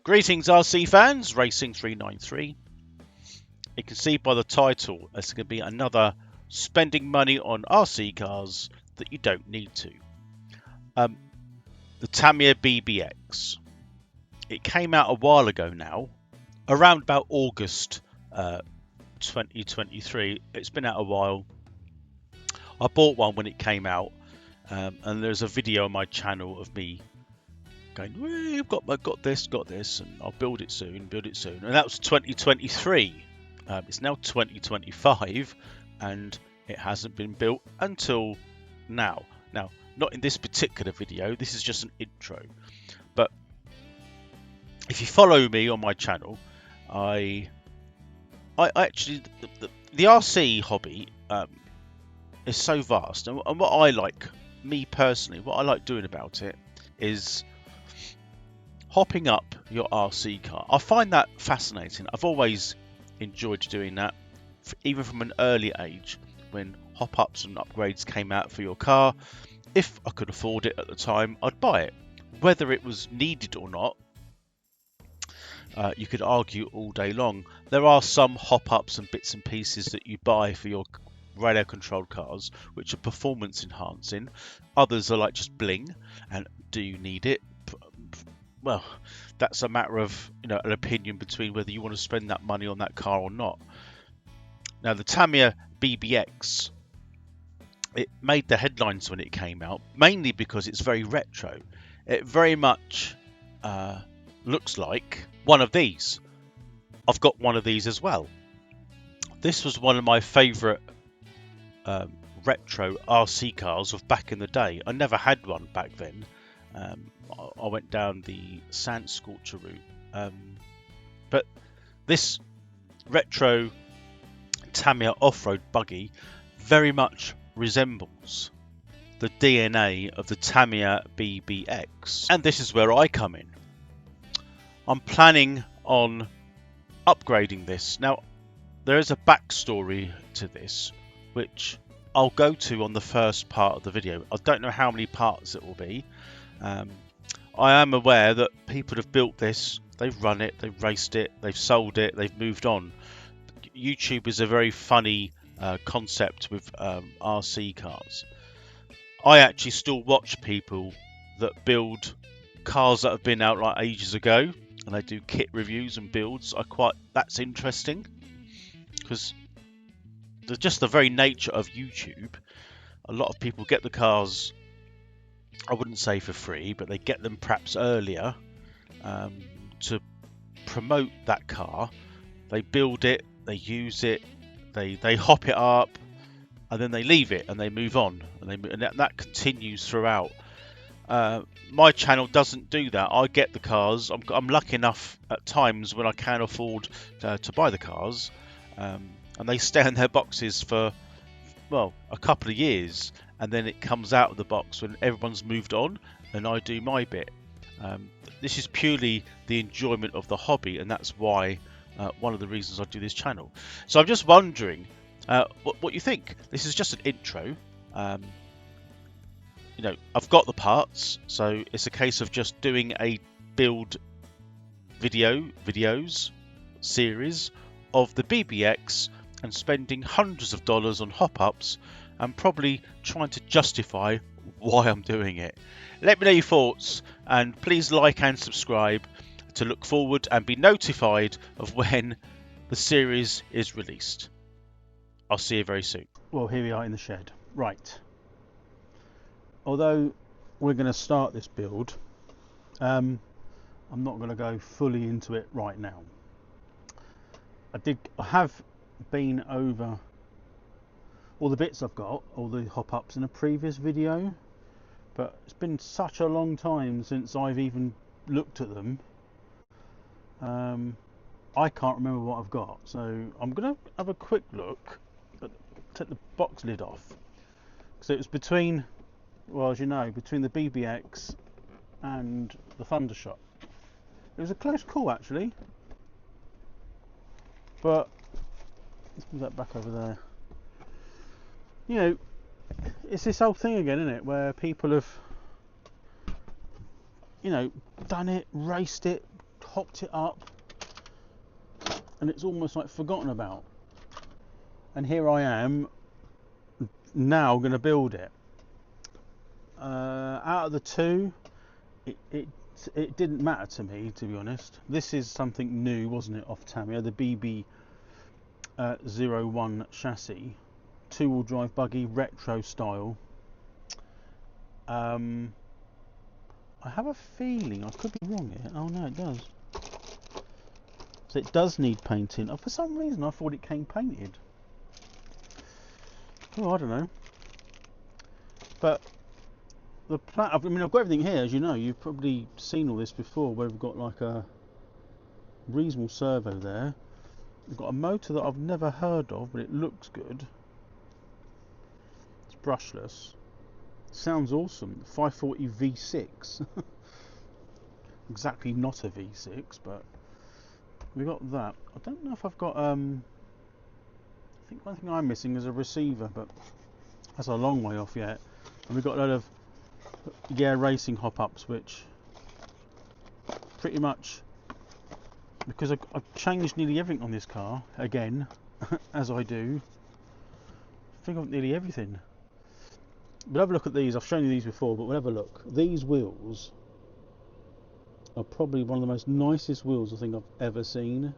Greetings RC fans, Racing 393. You can see by the title, it's going to be another spending money on RC cars that you don't need to. The Tamiya BBX. It came out a while ago now, around about August 2023. It's been out a while. I bought one when it came out, and there's a video on my channel of me going, well, I've got this, and I'll build it soon. And that was 2023. It's now 2025, and it hasn't been built until now. Now, not in this particular video. This is just an intro. But if you follow me on my channel, I actually the RC hobby is so vast, and what I like, me personally, what I like doing about it is hopping up your RC car. I find that fascinating. I've always enjoyed doing that, even from an early age, when hop-ups and upgrades came out for your car. If I could afford it at the time, I'd buy it. Whether it was needed or not, you could argue all day long. There are some hop-ups and bits and pieces that you buy for your radio-controlled cars, which are performance-enhancing. Others are like just bling, and do you need it? Well, that's a matter of an opinion between whether you want to spend that money on that car or not. Now, the Tamiya BBX, it made the headlines when it came out, mainly because it's very retro. It very much looks like one of these. I've got one of these as well. This was one of my favourite retro RC cars of back in the day. I never had one back then. I went down the Sand Scorcher route, but this retro Tamiya off-road buggy very much resembles the DNA of the Tamiya BBX, and this is where I come in. I'm planning on upgrading this. Now, there is a backstory to this, which I'll go to on the first part of the video. I don't know how many parts it will be. I am aware that people have built this, they've run it, they've raced it, they've sold it, they've moved on. YouTube is a very funny concept with RC cars. I actually still watch people that build cars that have been out like ages ago, and they do kit reviews and builds. That's interesting, because just the very nature of YouTube, a lot of people get the cars, I wouldn't say for free, but they get them perhaps earlier to promote that car. They build it, they use it, they hop it up, and then they leave it and they move on, and that continues throughout. My channel doesn't do that. I get the cars. I'm lucky enough at times when I can afford to buy the cars, and they stay in their boxes for, well, a couple of years, and then it comes out of the box when everyone's moved on, and I do my bit. This is purely the enjoyment of the hobby, and that's why one of the reasons I do this channel. So I'm just wondering what you think. This is just an intro. I've got the parts, so it's a case of just doing a build videos series of the BBX and spending hundreds of dollars on hop-ups and probably trying to justify why I'm doing it. Let me know your thoughts, and please like and subscribe to look forward and be notified of when the series is released. I'll see you very soon. Well, here we are in the shed. Right. Although we're going to start this build, I'm not going to go fully into it right now. I have been over all the bits I've got, all the hop-ups in a previous video, but it's been such a long time since I've even looked at them. I can't remember what I've got, so I'm going to have a quick look, take the box lid off, because it was between, well, as you know, between the BBX and the Thundershot. It was a close call actually, but let's move that back over there. It's this whole thing again, isn't it, where people have done it, raced it, hocked it up and it's almost like forgotten about. And here I am now going to build it. Out of the two, it didn't matter to me, to be honest. This is something new, wasn't it, off Tamiya, the BB01 chassis, two-wheel drive buggy, retro style. I have a feeling, I could be wrong here. Oh no, it does. So it does need painting. Oh, for some reason I thought it came painted. Oh, I don't know. But the plan, I mean, I've got everything here, as you know. You've probably seen all this before, where we've got like a reasonable servo there. We've got a motor that I've never heard of, but it looks good. It's brushless. Sounds awesome. 540 V6. Exactly not a V6, but we got that. I don't know if I've got. I think one thing I'm missing is a receiver, but that's a long way off yet. And we've got a lot of racing hop-ups, which pretty much, because I've changed nearly everything on this car again, as I do. I think I've nearly everything. We'll have a look at these. I've shown you these before, but we'll have a look. These wheels are probably one of the most nicest wheels I think I've ever seen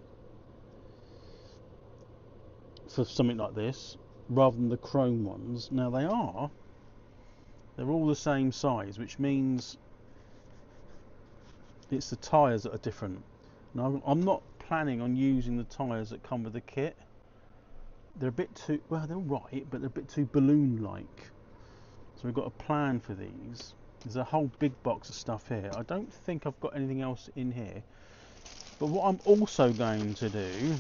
for something like this, rather than the chrome ones. Now they're all the same size, which means it's the tyres that are different. Now I'm not planning on using the tyres that come with the kit. They're a bit too, well, they're right, but they're a bit too balloon-like. So we've got a plan for these. There's a whole big box of stuff here. I don't think I've got anything else in here. But what I'm also going to do,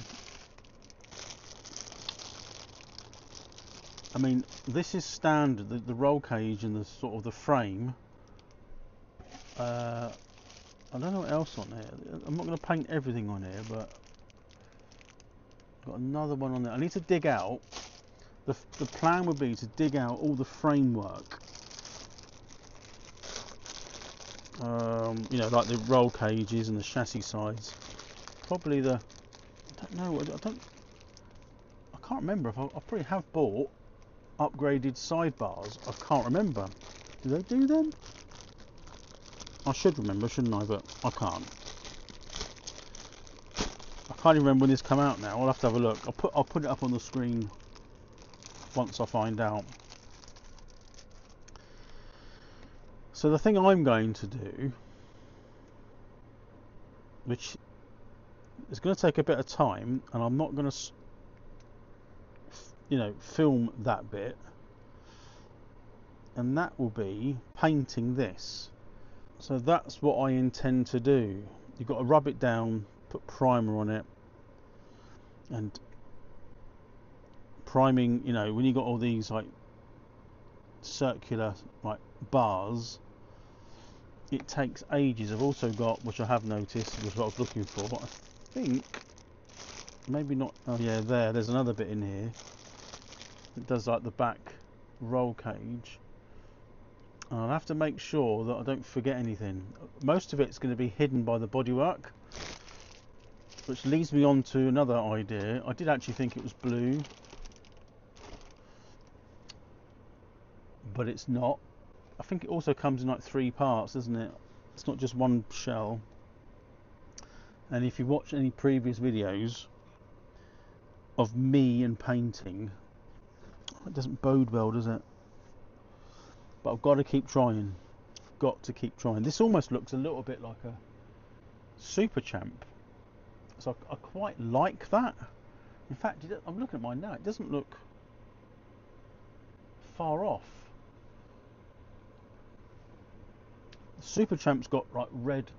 I mean, this is standard, the roll cage and the sort of the frame. I don't know what else on here. I'm not going to paint everything on here, but I've got another one on there. I need to dig out. The plan would be to dig out all the framework. You know, like the roll cages and the chassis sides. Probably the, I don't know. I can't remember if I probably have bought upgraded sidebars. I can't remember. Do they do them? I should remember, shouldn't I? But I can't. I can't even remember when this come out now. I'll have to have a look. I'll put it up on the screen once I find out. So the thing I'm going to do, which is going to take a bit of time, and I'm not going to, you know, film that bit, and that will be painting this. So that's what I intend to do. You've got to rub it down, put primer on it, and priming, you know, when you got all these like circular like bars, it takes ages. I've also got, which I have noticed was what I was looking for, I think maybe not, oh yeah, there's another bit in here that does like the back roll cage. And I'll have to make sure that I don't forget anything. Most of it's going to be hidden by the bodywork, which leads me on to another idea. I did actually think it was blue, but it's not. I think it also comes in like 3 parts, doesn't it? It's not just one shell. And if you watch any previous videos of me and painting, it doesn't bode well, does it? But I've got to keep trying. Got to keep trying. This almost looks a little bit like a Super Champ. So I quite like that. In fact, I'm looking at mine now. It doesn't look far off. Super Champ's got like red.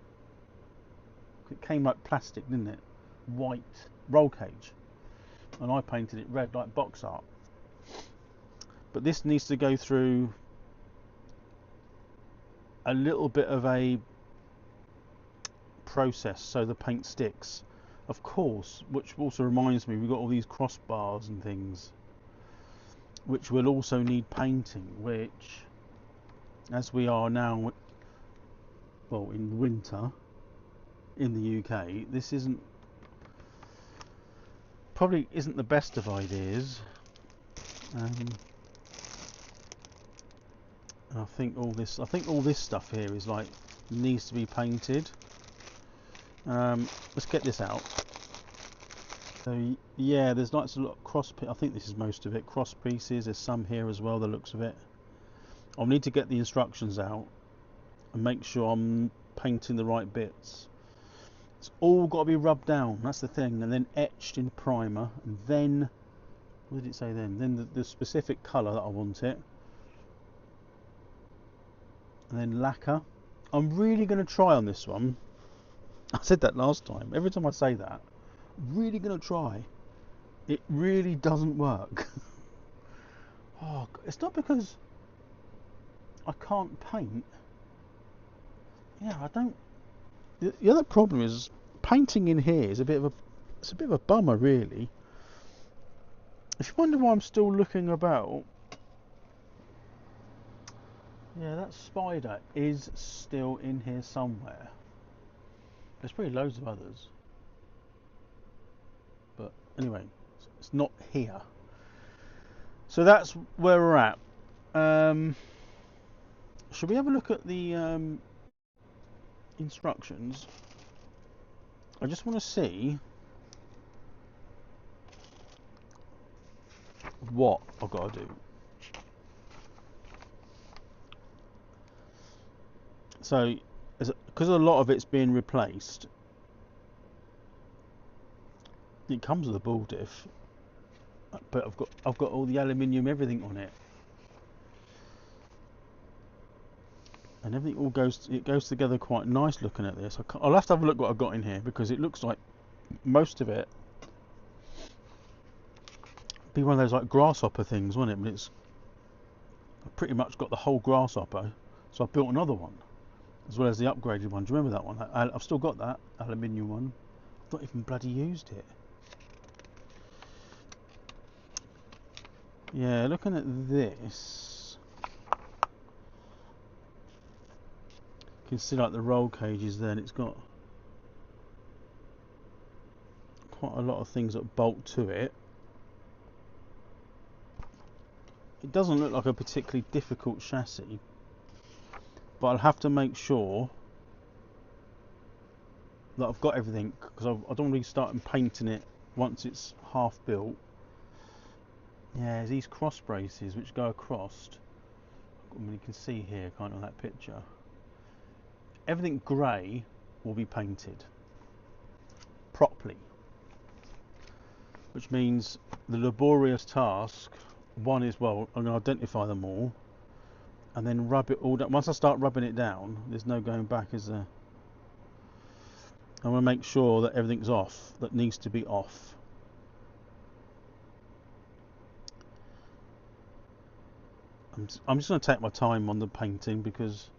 It came like plastic, didn't it? White roll cage, and I painted it red like box art. But this needs to go through a little bit of a process so the paint sticks, of course. Which also reminds me, we've got all these crossbars and things which will also need painting, which, as we are now, well, in winter, in the UK, this probably isn't the best of ideas. I think all this stuff here is like needs to be painted. Let's get this out. So yeah, there's lots of cross. I think this is most of it. Cross pieces. There's some here as well. The looks of it. I'll need to get the instructions out and make sure I'm painting the right bits. It's all got to be rubbed down. That's the thing, and then etched in primer, and then what did it say then? Then the specific colour that I want it, and then lacquer. I'm really going to try on this one. I said that last time. Every time I say that, I'm really going to try. It really doesn't work. Oh, it's not because I can't paint. Yeah, I don't. The other problem is painting in here is a bit of a bummer, really. If you wonder why I'm still looking about, yeah, that spider is still in here somewhere. There's probably loads of others, but anyway, it's not here. So that's where we're at. Should we have a look at the instructions? I just want to see what I've got to do. So, because a lot of it's being replaced, it comes with a ball diff, but I've got all the aluminium, everything on it, and everything all goes together quite nice. Looking at this, I'll have to have a look what I've got in here, because it looks like most of it be one of those like grasshopper things, wasn't it? But I've pretty much got the whole grasshopper, so I built another one as well as the upgraded one. Do you remember that one? I've still got that aluminium one. I've not even bloody used it. Yeah, looking at this, you can see like the roll cages there, and it's got quite a lot of things that bolt to it. It doesn't look like a particularly difficult chassis, but I'll have to make sure that I've got everything, because I don't really start painting it once it's half built. Yeah, there's these cross braces which go across. I mean, you can see here, kind of on that picture. Everything grey will be painted properly, which means the laborious task one is, well, I'm going to identify them all and then rub it all down. Once I start rubbing it down, there's no going back, is there? I want to make sure that everything's off that needs to be off. I'm just going to take my time on the painting, because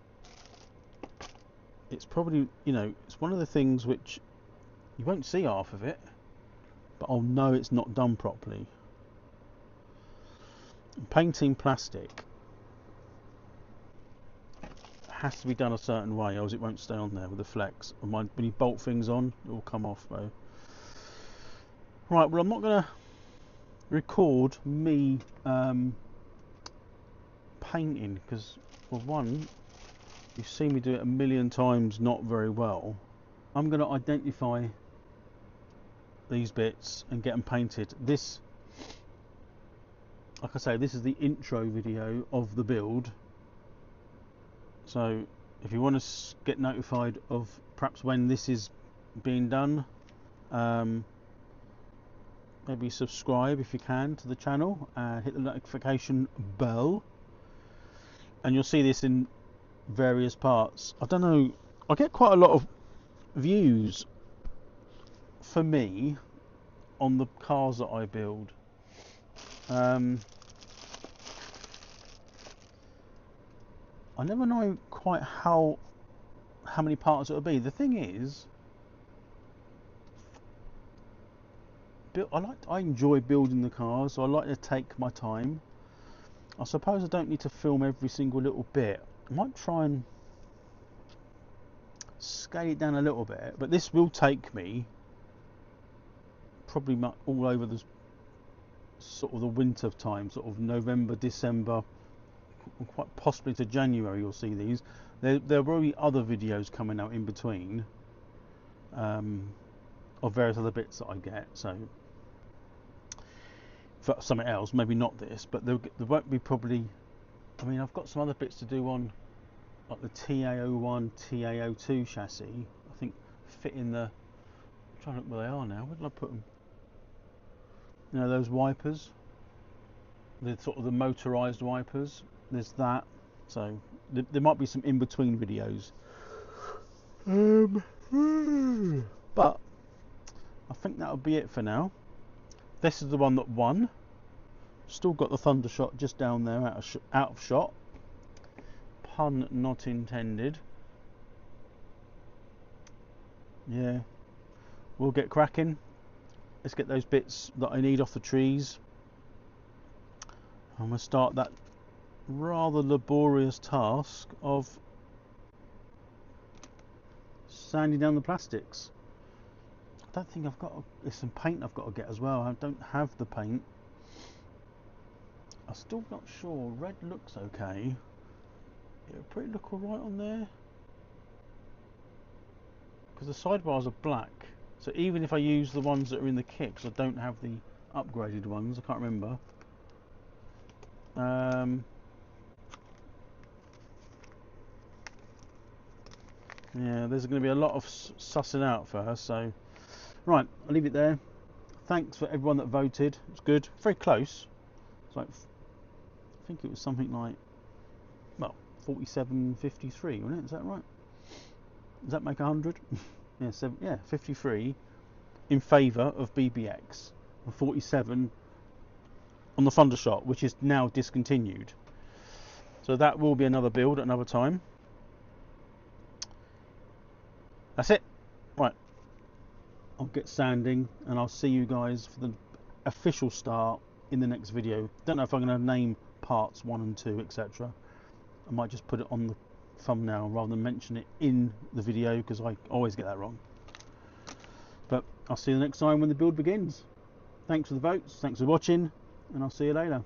it's probably, you know, it's one of the things which you won't see half of it, but I'll know it's not done properly. Painting plastic has to be done a certain way, or else it won't stay on there with the flex. When you bolt things on, it will come off though. Right, well, I'm not going to record me painting, because, well, one, you've seen me do it a million times not very well. I'm going to identify these bits and get them painted. This, like I say, this is the intro video of the build, so if you want to get notified of perhaps when this is being done, maybe subscribe if you can to the channel and hit the notification bell, and you'll see this in various parts. I don't know, I get quite a lot of views for me on the cars that I build. I never know quite how many parts it will be. The thing is, I enjoy building the cars, so I like to take my time. I suppose I don't need to film every single little bit. I might try and scale it down a little bit, but this will take me probably all over the sort of the winter time, sort of November, December, quite possibly to January. You'll see these. There will be other videos coming out in between of various other bits that I get, so for something else, maybe not this, but there won't be probably, I mean, I've got some other bits to do on like the TA01, TA02 chassis. I think fit in the, I'm trying to look where they are now. Where did I put them? You know, those wipers, the sort of the motorized wipers. There's that. So there might be some in-between videos. But I think that'll be it for now. This is the one that won. Still got the Thundershot just down there out of shot. Pun not intended. Yeah, we'll get cracking. Let's get those bits that I need off the trees. I'm going to start that rather laborious task of sanding down the plastics. I don't think I've got, there's some paint I've got to get as well. I don't have the paint. I'm still not sure. Red looks okay. It would probably look alright on there, because the sidebars are black, so even if I use the ones that are in the kit, because I don't have the upgraded ones, I can't remember. Yeah, there's going to be a lot of sussing out first, so right, I'll leave it there. Thanks for everyone that voted. It's good, very close. It's like, I think it was something like, well, 47-53, wasn't it? Is that right? Does that make 100? Yeah, 53 in favour of BBX and 47 on the Thundershot, which is now discontinued. So that will be another build at another time. That's it. Right, I'll get sanding and I'll see you guys for the official start in the next video. Don't know if I'm going to name parts 1 and 2, etc. I might just put it on the thumbnail rather than mention it in the video, because I always get that wrong. But I'll see you next time when the build begins. Thanks for the votes, thanks for watching, and I'll see you later.